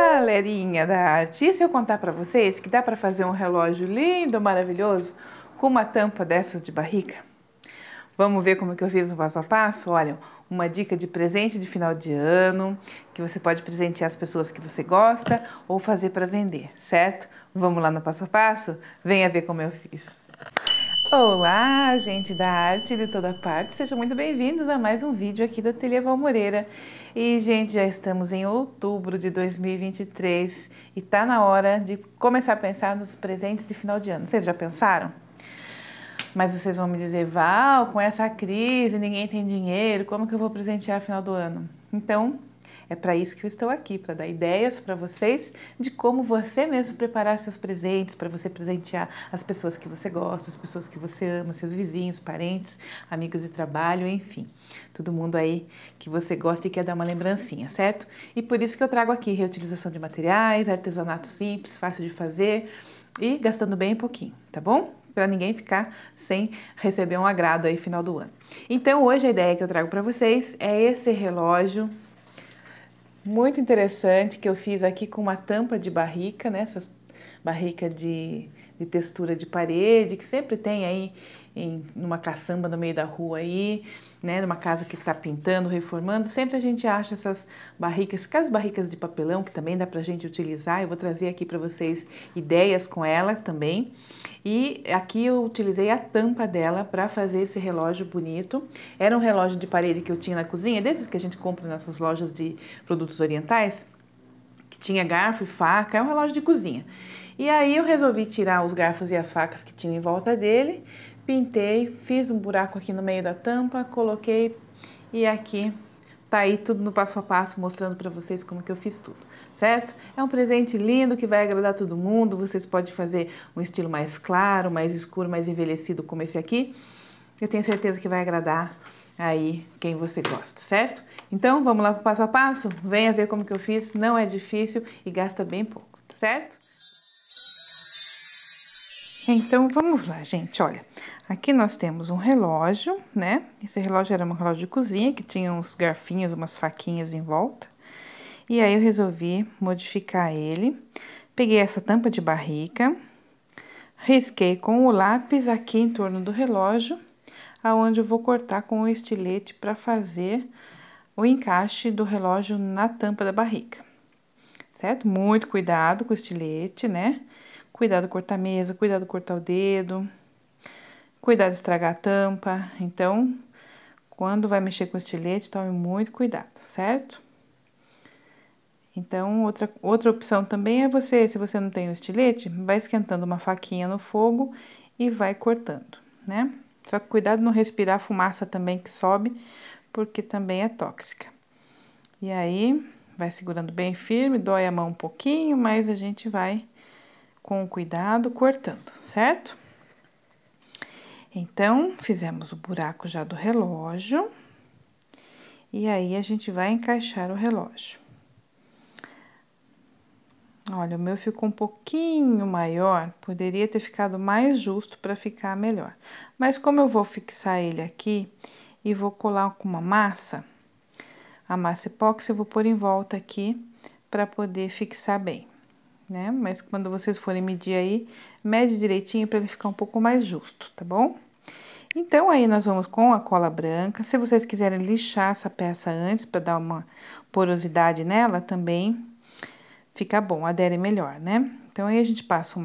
Galerinha da arte, e se eu contar pra vocês que dá pra fazer um relógio lindo, maravilhoso, com uma tampa dessas de barrica? Vamos ver como que eu fiz no passo a passo? Olha, uma dica de presente de final de ano, que você pode presentear as pessoas que você gosta ou fazer para vender, certo? Vamos lá no passo a passo? Venha ver como eu fiz. Olá, gente da arte de toda parte, sejam muito bem-vindos a mais um vídeo aqui do Ateliê Val Moreira. E, gente, já estamos em outubro de 2023 e tá na hora de começar a pensar nos presentes de final de ano. Vocês já pensaram? Mas vocês vão me dizer, Val, com essa crise, ninguém tem dinheiro, como que eu vou presentear no final do ano? Então, é para isso que eu estou aqui, para dar ideias para vocês de como você mesmo preparar seus presentes, para você presentear as pessoas que você gosta, as pessoas que você ama, seus vizinhos, parentes, amigos de trabalho, enfim, todo mundo aí que você gosta e quer dar uma lembrancinha, certo? E por isso que eu trago aqui reutilização de materiais, artesanato simples, fácil de fazer e gastando bem pouquinho, tá bom? Para ninguém ficar sem receber um agrado aí final do ano. Então hoje a ideia que eu trago para vocês é esse relógio muito interessante que eu fiz aqui com uma tampa de barrica, né? Essas barrica de textura de parede, que sempre tem aí numa caçamba no meio da rua aí, né? Numa casa que está pintando, reformando, sempre a gente acha essas barricas, aquelas barricas de papelão que também dá pra gente utilizar. Eu vou trazer aqui para vocês ideias com ela também. E aqui eu utilizei a tampa dela para fazer esse relógio bonito. Era um relógio de parede que eu tinha na cozinha, desses que a gente compra nessas lojas de produtos orientais, que tinha garfo e faca, é um relógio de cozinha. E aí eu resolvi tirar os garfos e as facas que tinham em volta dele, pintei, fiz um buraco aqui no meio da tampa, coloquei e aqui tá aí tudo no passo a passo, mostrando para vocês como que eu fiz tudo, certo? É um presente lindo que vai agradar todo mundo. Vocês podem fazer um estilo mais claro, mais escuro, mais envelhecido como esse aqui. Eu tenho certeza que vai agradar aí quem você gosta, certo? Então, vamos lá pro passo a passo? Venha ver como que eu fiz, não é difícil e gasta bem pouco, certo? Então, vamos lá, gente, olha. Aqui nós temos um relógio, né? Esse relógio era um relógio de cozinha, que tinha uns garfinhos, umas faquinhas em volta. E aí eu resolvi modificar ele. Peguei essa tampa de barrica, risquei com o lápis aqui em torno do relógio, aonde eu vou cortar com o estilete para fazer o encaixe do relógio na tampa da barrica, certo? Muito cuidado com o estilete, né? Cuidado cortar a mesa, cuidado cortar o dedo, cuidado de estragar a tampa. Então, quando vai mexer com o estilete, tome muito cuidado, certo? Então, outra opção também é você, se você não tem o estilete, vai esquentando uma faquinha no fogo e vai cortando, né? Só que cuidado não respirar a fumaça também que sobe, porque também é tóxica. E aí, vai segurando bem firme, dói a mão um pouquinho, mas a gente vai com cuidado cortando, certo? Então, fizemos o buraco já do relógio. E aí, a gente vai encaixar o relógio. Olha, o meu ficou um pouquinho maior, poderia ter ficado mais justo para ficar melhor. Mas como eu vou fixar ele aqui e vou colar com uma massa, a massa epóxi eu vou pôr em volta aqui para poder fixar bem, né? Mas quando vocês forem medir aí, mede direitinho para ele ficar um pouco mais justo, tá bom? Então, aí nós vamos com a cola branca. Se vocês quiserem lixar essa peça antes para dar uma porosidade nela, também fica bom, adere melhor, né? Então, aí a gente passa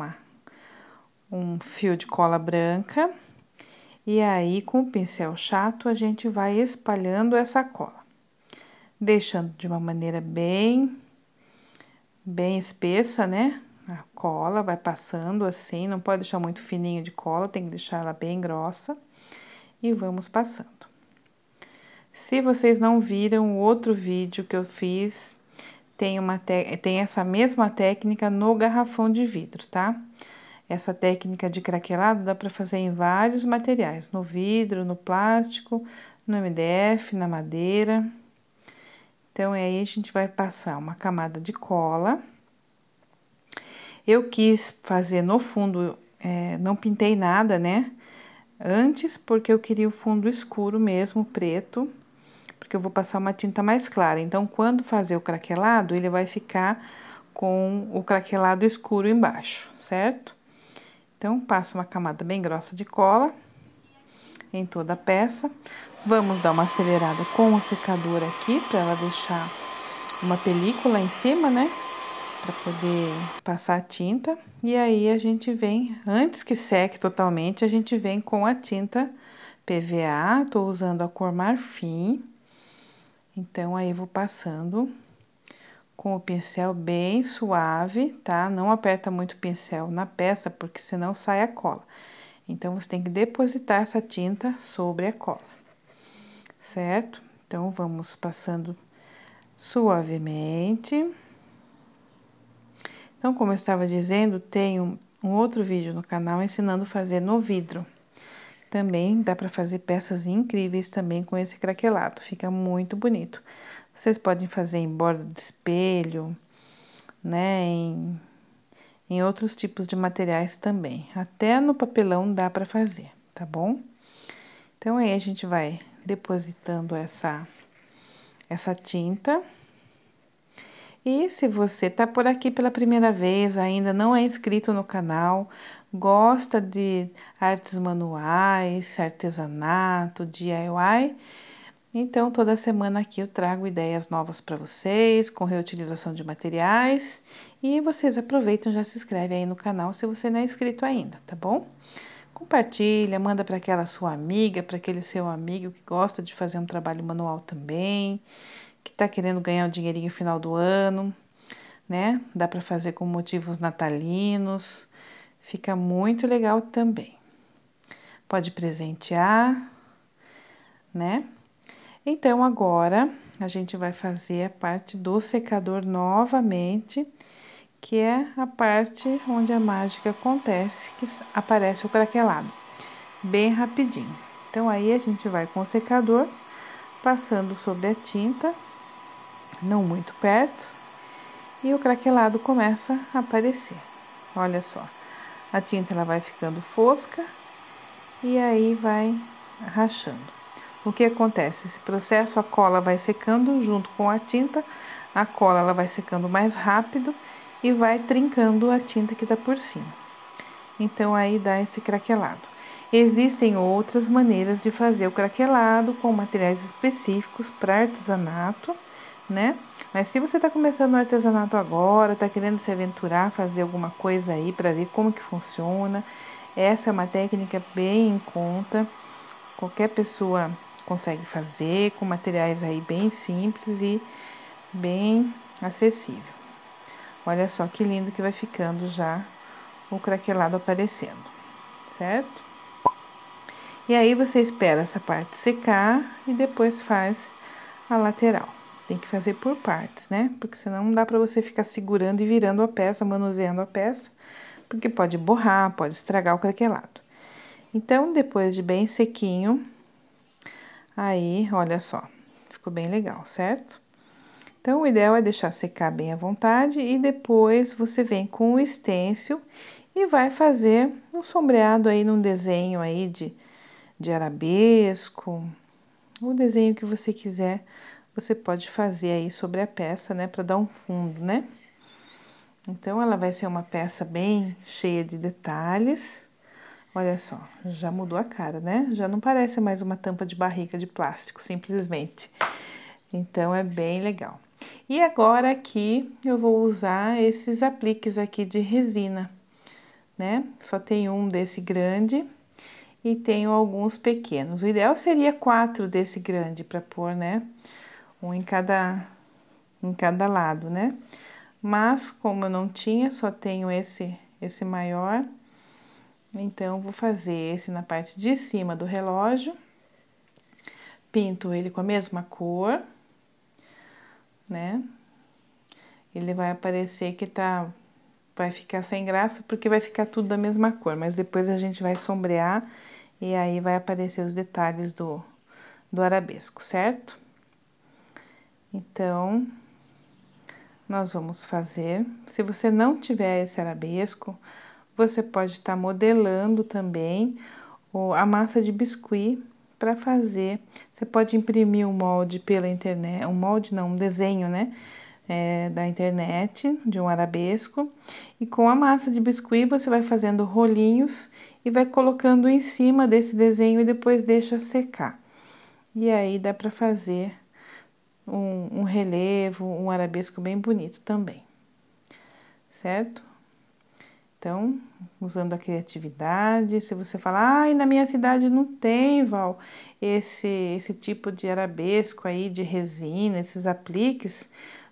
um fio de cola branca e aí com o pincel chato a gente vai espalhando essa cola, deixando de uma maneira bem espessa, né? A cola vai passando assim, não pode deixar muito fininho de cola, tem que deixar ela bem grossa e vamos passando. Se vocês não viram o outro vídeo que eu fiz, tem essa mesma técnica no garrafão de vidro, tá? Essa técnica de craquelado dá para fazer em vários materiais, no vidro, no plástico, no MDF, na madeira. Então, aí a gente vai passar uma camada de cola. Eu quis fazer no fundo, não pintei nada, né? Antes, porque eu queria o fundo escuro mesmo, preto, porque eu vou passar uma tinta mais clara. Então, quando fazer o craquelado, ele vai ficar com o craquelado escuro embaixo, certo? Então, passo uma camada bem grossa de cola em toda a peça. Vamos dar uma acelerada com o secador aqui, para ela deixar uma película em cima, né? Para poder passar a tinta. E aí, a gente vem, antes que seque totalmente, a gente vem com a tinta PVA. Tô usando a cor marfim. Então, aí, vou passando com o pincel bem suave, tá? Não aperta muito o pincel na peça, porque senão sai a cola. Então, você tem que depositar essa tinta sobre a cola, certo? Então, vamos passando suavemente. Então, como eu estava dizendo, tem um outro vídeo no canal ensinando a fazer no vidro. Também dá para fazer peças incríveis também com esse craquelado, fica muito bonito. Vocês podem fazer em borda de espelho, né, em outros tipos de materiais também. Até no papelão dá para fazer, tá bom? Então, aí a gente vai depositando essa tinta. E se você tá por aqui pela primeira vez, ainda não é inscrito no canal, gosta de artes manuais, artesanato, DIY, então toda semana aqui eu trago ideias novas para vocês, com reutilização de materiais, e vocês aproveitam e já se inscreve aí no canal se você não é inscrito ainda, tá bom? Compartilha, manda para aquela sua amiga, para aquele seu amigo que gosta de fazer um trabalho manual também, que tá querendo ganhar um dinheirinho no final do ano, né? Dá para fazer com motivos natalinos, fica muito legal também. Pode presentear, né? Então, agora, a gente vai fazer a parte do secador novamente, que é a parte onde a mágica acontece, que aparece o craquelado, bem rapidinho. Então, aí a gente vai com o secador, passando sobre a tinta, não muito perto, e o craquelado começa a aparecer. Olha só, a tinta ela vai ficando fosca e aí vai rachando. O que acontece? Esse processo, a cola vai secando junto com a tinta, a cola ela vai secando mais rápido e vai trincando a tinta que tá por cima. Então, aí dá esse craquelado. Existem outras maneiras de fazer o craquelado com materiais específicos para artesanato, né? Mas se você tá começando no artesanato agora, tá querendo se aventurar, fazer alguma coisa aí para ver como que funciona, essa é uma técnica bem em conta, qualquer pessoa consegue fazer, com materiais aí bem simples e bem acessível. Olha só que lindo que vai ficando já o craquelado aparecendo, certo? E aí você espera essa parte secar e depois faz a lateral. Tem que fazer por partes, né? Porque senão não dá pra você ficar segurando e virando a peça, manuseando a peça, porque pode borrar, pode estragar o craquelado. Então, depois de bem sequinho, aí, olha só, ficou bem legal, certo? Então, o ideal é deixar secar bem à vontade e depois você vem com o stencil e vai fazer um sombreado aí num desenho aí de arabesco, o desenho que você quiser, você pode fazer aí sobre a peça, né, para dar um fundo, né? Então, ela vai ser uma peça bem cheia de detalhes. Olha só, já mudou a cara, né? Já não parece mais uma tampa de barriga de plástico, simplesmente. Então, é bem legal. E agora aqui eu vou usar esses apliques aqui de resina, né? Só tem um desse grande e tenho alguns pequenos. O ideal seria 4 desse grande para pôr, né? Um em cada lado, né? Mas como eu não tinha, só tenho esse maior, então vou fazer esse na parte de cima do relógio. Pinto ele com a mesma cor, né? Ele vai aparecer que vai ficar sem graça porque vai ficar tudo da mesma cor, mas depois a gente vai sombrear e aí vai aparecer os detalhes do arabesco, certo? Então, nós vamos fazer. Se você não tiver esse arabesco, você pode estar modelando também a massa de biscuit para fazer. Você pode imprimir um molde pela internet, um molde não, um desenho, né? da internet, de um arabesco. E com a massa de biscuit você vai fazendo rolinhos e vai colocando em cima desse desenho e depois deixa secar. E aí dá para fazer um relevo, um arabesco bem bonito também, certo? Então, usando a criatividade, se você falar, ai, na minha cidade não tem, Val, esse tipo de arabesco aí, de resina, esses apliques,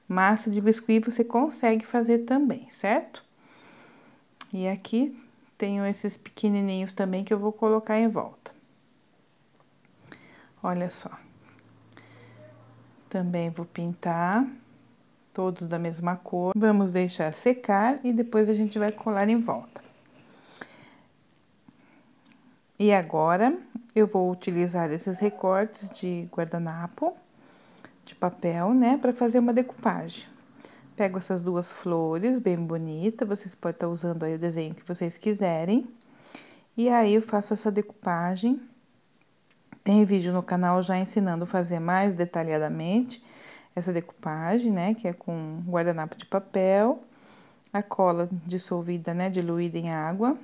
massa de biscuit você consegue fazer também, certo? E aqui tenho esses pequenininhos também que eu vou colocar em volta. Olha só. Também vou pintar todos da mesma cor. Vamos deixar secar e depois a gente vai colar em volta. E agora eu vou utilizar esses recortes de guardanapo, de papel, né, para fazer uma decupagem. Pego essas duas flores bem bonitas, vocês podem estar usando aí o desenho que vocês quiserem. E aí eu faço essa decupagem. Tem vídeo no canal já ensinando a fazer mais detalhadamente essa decupagem, né, que é com guardanapo de papel, a cola dissolvida, né, diluída em água.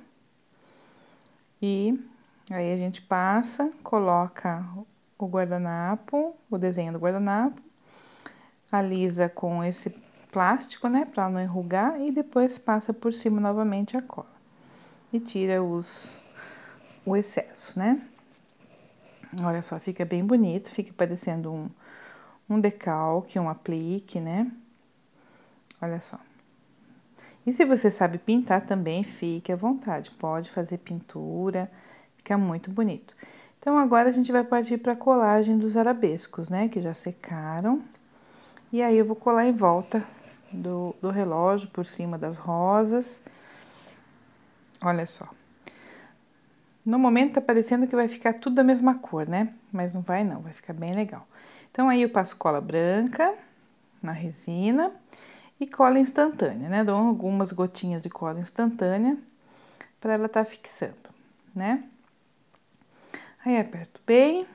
E aí a gente passa, coloca o guardanapo, o desenho do guardanapo, alisa com esse plástico, né, para não enrugar e depois passa por cima novamente a cola. E tira o excesso, né? Olha só, fica bem bonito, fica parecendo um decalque, um aplique, né? Olha só. E se você sabe pintar também, fique à vontade, pode fazer pintura, fica muito bonito. Então, agora a gente vai partir para a colagem dos arabescos, né? Que já secaram. E aí, eu vou colar em volta do relógio, por cima das rosas. Olha só. No momento, tá parecendo que vai ficar tudo da mesma cor, né? Mas não vai não, vai ficar bem legal. Então, aí eu passo cola branca na resina e cola instantânea, né? Dou algumas gotinhas de cola instantânea para ela tá fixando, né? Aí, aperto bem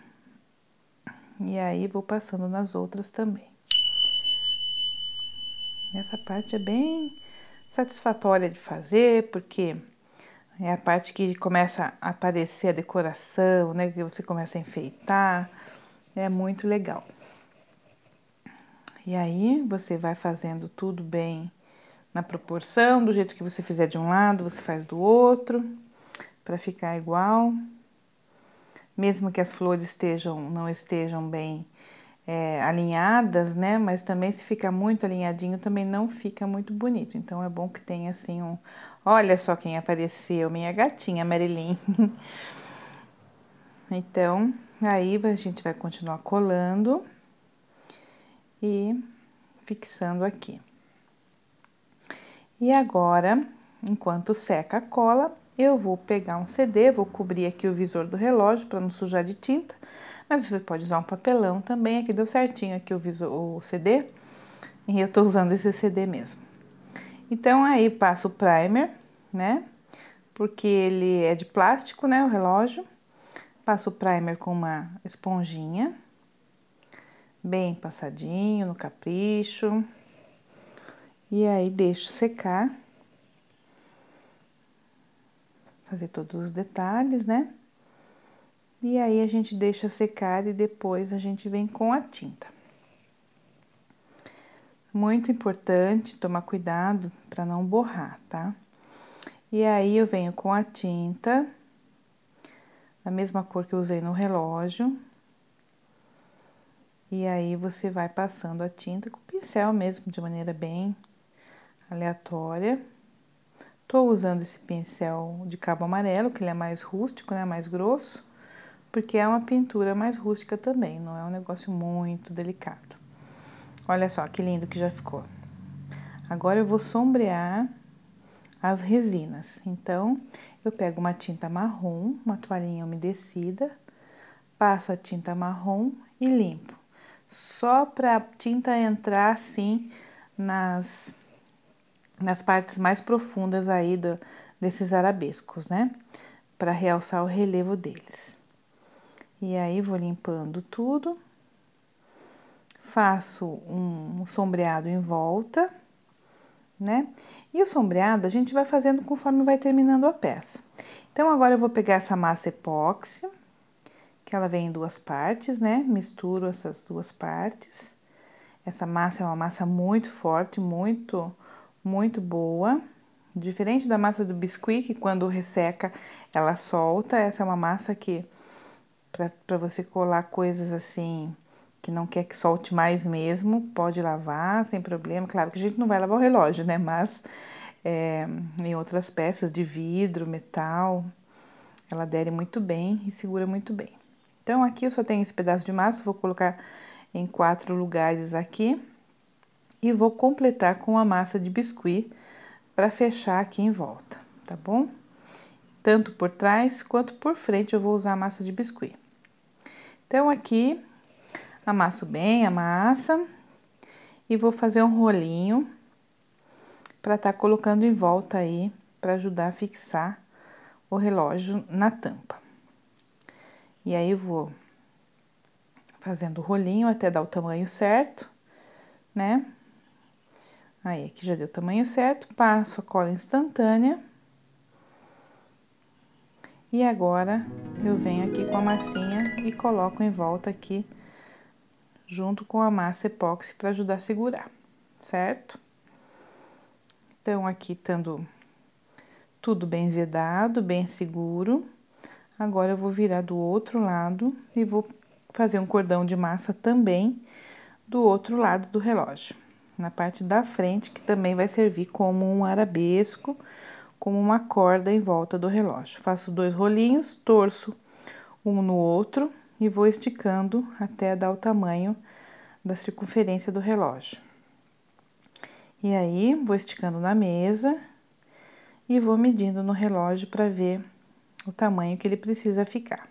e aí vou passando nas outras também. Essa parte é bem satisfatória de fazer, porque é a parte que começa a aparecer a decoração, né? Que você começa a enfeitar, é muito legal. E aí, você vai fazendo tudo bem na proporção, do jeito que você fizer de um lado, você faz do outro, para ficar igual. Mesmo que as flores não estejam bem alinhadas, né? Mas também se fica muito alinhadinho, também não fica muito bonito. Então, é bom que tenha assim um... Olha só quem apareceu, minha gatinha, Marilyn. Então, aí a gente vai continuar colando e fixando aqui. E agora, enquanto seca a cola, eu vou pegar um CD, vou cobrir aqui o visor do relógio para não sujar de tinta, mas você pode usar um papelão também, aqui deu certinho aqui o CD, e eu tô usando esse CD mesmo. Então, aí passo o primer, né, porque ele é de plástico, né, o relógio. Passo o primer com uma esponjinha, bem passadinho, no capricho. E aí, deixo secar. Fazer todos os detalhes, né? E aí, a gente deixa secar e depois a gente vem com a tinta. Muito importante tomar cuidado para não borrar, tá? E aí, eu venho com a tinta, a mesma cor que eu usei no relógio. E aí, você vai passando a tinta com o pincel mesmo, de maneira bem aleatória. Tô usando esse pincel de cabo amarelo, que ele é mais rústico, né, mais grosso, porque é uma pintura mais rústica também, não é um negócio muito delicado. Olha só que lindo que já ficou. Agora eu vou sombrear as resinas. Então, eu pego uma tinta marrom, uma toalhinha umedecida, passo a tinta marrom e limpo. Só para a tinta entrar assim nas partes mais profundas aí desses arabescos, né? Para realçar o relevo deles. E aí, vou limpando tudo, faço um sombreado em volta, né? E o sombreado a gente vai fazendo conforme vai terminando a peça. Então, agora eu vou pegar essa massa epóxi, que ela vem em duas partes, né? Misturo essas duas partes. Essa massa é uma massa muito forte, muito boa. Diferente da massa do biscuit, que quando resseca ela solta. Essa é uma massa que, para você colar coisas assim, que não quer que solte mais mesmo, pode lavar sem problema. Claro que a gente não vai lavar o relógio, né? Mas em outras peças de vidro, metal, ela adere muito bem e segura muito bem. Então, aqui eu só tenho esse pedaço de massa, vou colocar em 4 lugares aqui. E vou completar com a massa de biscuit para fechar aqui em volta, tá bom? Tanto por trás quanto por frente eu vou usar a massa de biscuit. Então, aqui, amasso bem a massa e vou fazer um rolinho para estar colocando em volta aí, para ajudar a fixar o relógio na tampa. E aí, vou fazendo o rolinho até dar o tamanho certo, né? Aí, aqui já deu o tamanho certo, passo a cola instantânea. E agora, eu venho aqui com a massinha e coloco em volta aqui, junto com a massa epóxi para ajudar a segurar, certo? Então, aqui estando tudo bem vedado, bem seguro. Agora, eu vou virar do outro lado e vou fazer um cordão de massa também do outro lado do relógio. Na parte da frente, que também vai servir como um arabesco, como uma corda em volta do relógio. Faço 2 rolinhos, torço um no outro e vou esticando até dar o tamanho da circunferência do relógio. E aí, vou esticando na mesa e vou medindo no relógio para ver o tamanho que ele precisa ficar.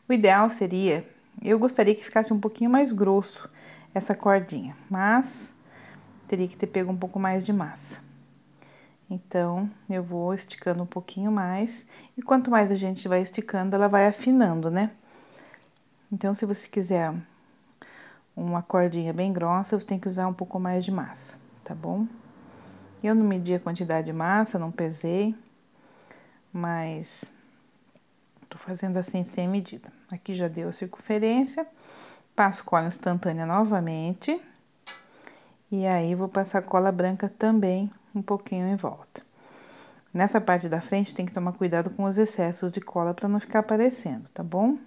O ideal seria, eu gostaria que ficasse um pouquinho mais grosso essa cordinha, mas teria que ter pego um pouco mais de massa. Então, eu vou esticando um pouquinho mais, e quanto mais a gente vai esticando, ela vai afinando, né? Então, se você quiser uma cordinha bem grossa, você tem que usar um pouco mais de massa, tá bom? Eu não medi a quantidade de massa, não pesei, mas tô fazendo assim sem medida. Aqui já deu a circunferência, passo cola instantânea novamente, e aí vou passar cola branca também um pouquinho em volta. Nessa parte da frente tem que tomar cuidado com os excessos de cola para não ficar aparecendo, tá bom?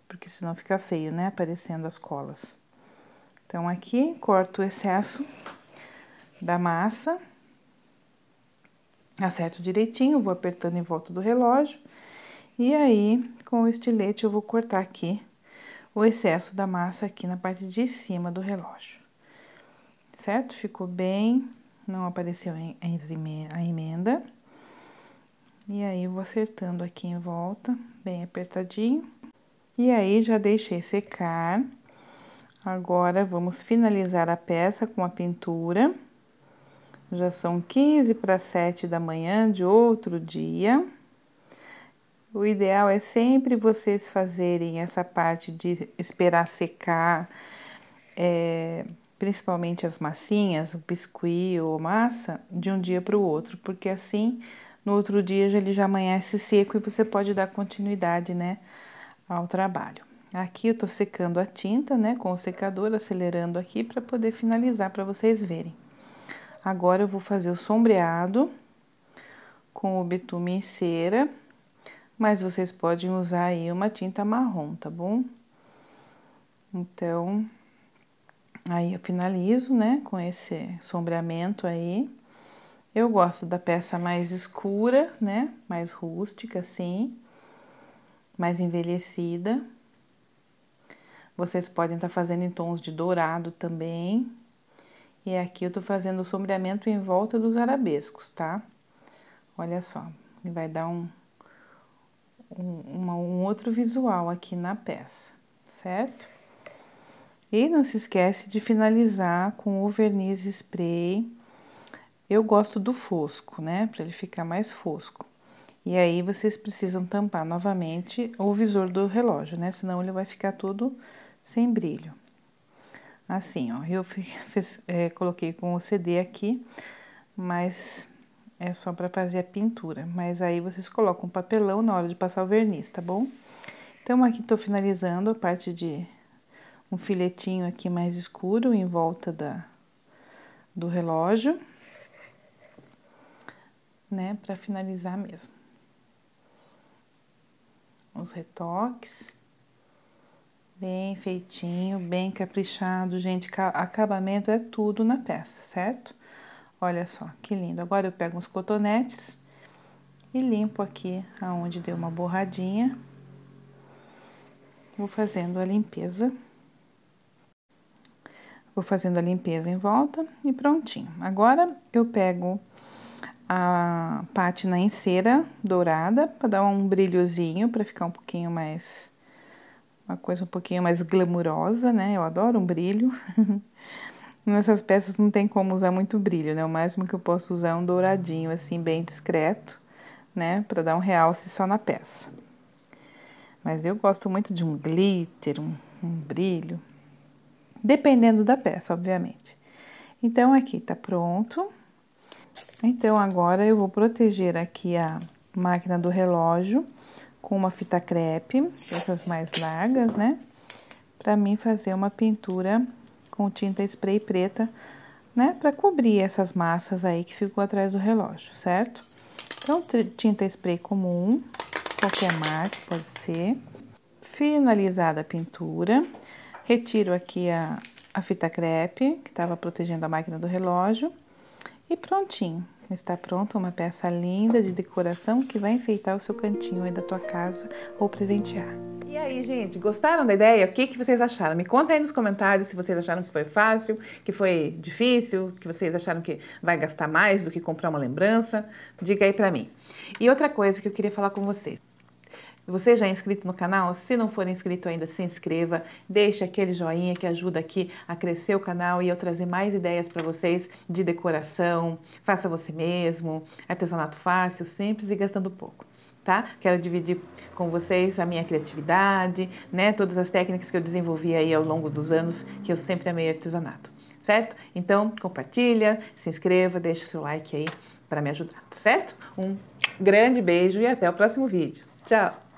Porque senão fica feio, né? Aparecendo as colas. Então, aqui corto o excesso da massa, acerto direitinho, vou apertando em volta do relógio. E aí, com o estilete, eu vou cortar aqui o excesso da massa aqui na parte de cima do relógio. Certo? Ficou bem, não apareceu a emenda. E aí, vou acertando aqui em volta, bem apertadinho. E aí, já deixei secar. Agora, vamos finalizar a peça com a pintura. Já são 15 para 7 da manhã de outro dia. O ideal é sempre vocês fazerem essa parte de esperar secar, principalmente as massinhas, o biscuit ou massa, de um dia para o outro, porque assim, no outro dia ele já amanhece seco e você pode dar continuidade, né, ao trabalho. Aqui eu tô secando a tinta, né, com o secador, acelerando aqui para poder finalizar, para vocês verem. Agora eu vou fazer o sombreado com o betume em cera, mas vocês podem usar aí uma tinta marrom, tá bom? Então, aí eu finalizo, né, com esse sombreamento aí. Eu gosto da peça mais escura, né, mais rústica assim, mais envelhecida. Vocês podem estar fazendo em tons de dourado também. E aqui eu tô fazendo o sombreamento em volta dos arabescos, tá? Olha só, ele vai dar um outro visual aqui na peça, certo? E não se esquece de finalizar com o verniz spray. Eu gosto do fosco, né? Para ele ficar mais fosco. E aí, vocês precisam tampar novamente o visor do relógio, né? Senão ele vai ficar todo sem brilho. Assim, ó, eu coloquei com o CD aqui, mas é só para fazer a pintura. Mas aí vocês colocam um papelão na hora de passar o verniz, tá bom? Então, aqui tô finalizando a parte de um filetinho aqui mais escuro em volta do relógio, né, para finalizar mesmo. Os retoques, bem feitinho, bem caprichado, gente, acabamento é tudo na peça, certo? Olha só, que lindo. Agora eu pego uns cotonetes e limpo aqui aonde deu uma borradinha. Vou fazendo a limpeza. Vou fazendo a limpeza em volta e prontinho. Agora eu pego a pátina em cera dourada para dar um brilhozinho, para ficar um pouquinho mais, uma coisa um pouquinho mais glamurosa, né? Eu adoro um brilho. Nessas peças não tem como usar muito brilho, né? O máximo que eu posso usar é um douradinho, assim, bem discreto, né? Para dar um realce só na peça. Mas eu gosto muito de um glitter, um brilho. Dependendo da peça, obviamente. Então, aqui tá pronto. Então, agora eu vou proteger aqui a máquina do relógio com uma fita crepe, essas mais largas, né? Pra mim fazer uma pintura com tinta spray preta, né? Pra cobrir essas massas aí que ficou atrás do relógio, certo? Então, tinta spray comum, qualquer marca, pode ser. Finalizada a pintura, retiro aqui a fita crepe, que estava protegendo a máquina do relógio, e prontinho. Está pronta uma peça linda de decoração que vai enfeitar o seu cantinho aí da tua casa ou presentear. E aí, gente, gostaram da ideia? O que vocês acharam? Me conta aí nos comentários se vocês acharam que foi fácil, que foi difícil, que vocês acharam que vai gastar mais do que comprar uma lembrança. Diga aí pra mim. E outra coisa que eu queria falar com vocês. Você já é inscrito no canal? Se não for inscrito ainda, se inscreva, deixe aquele joinha que ajuda aqui a crescer o canal e eu trazer mais ideias para vocês de decoração, faça você mesmo, artesanato fácil, simples e gastando pouco, tá? Quero dividir com vocês a minha criatividade, né? Todas as técnicas que eu desenvolvi aí ao longo dos anos, que eu sempre amei artesanato, certo? Então, compartilha, se inscreva, deixe o seu like aí para me ajudar, tá certo? Um grande beijo e até o próximo vídeo. Tchau!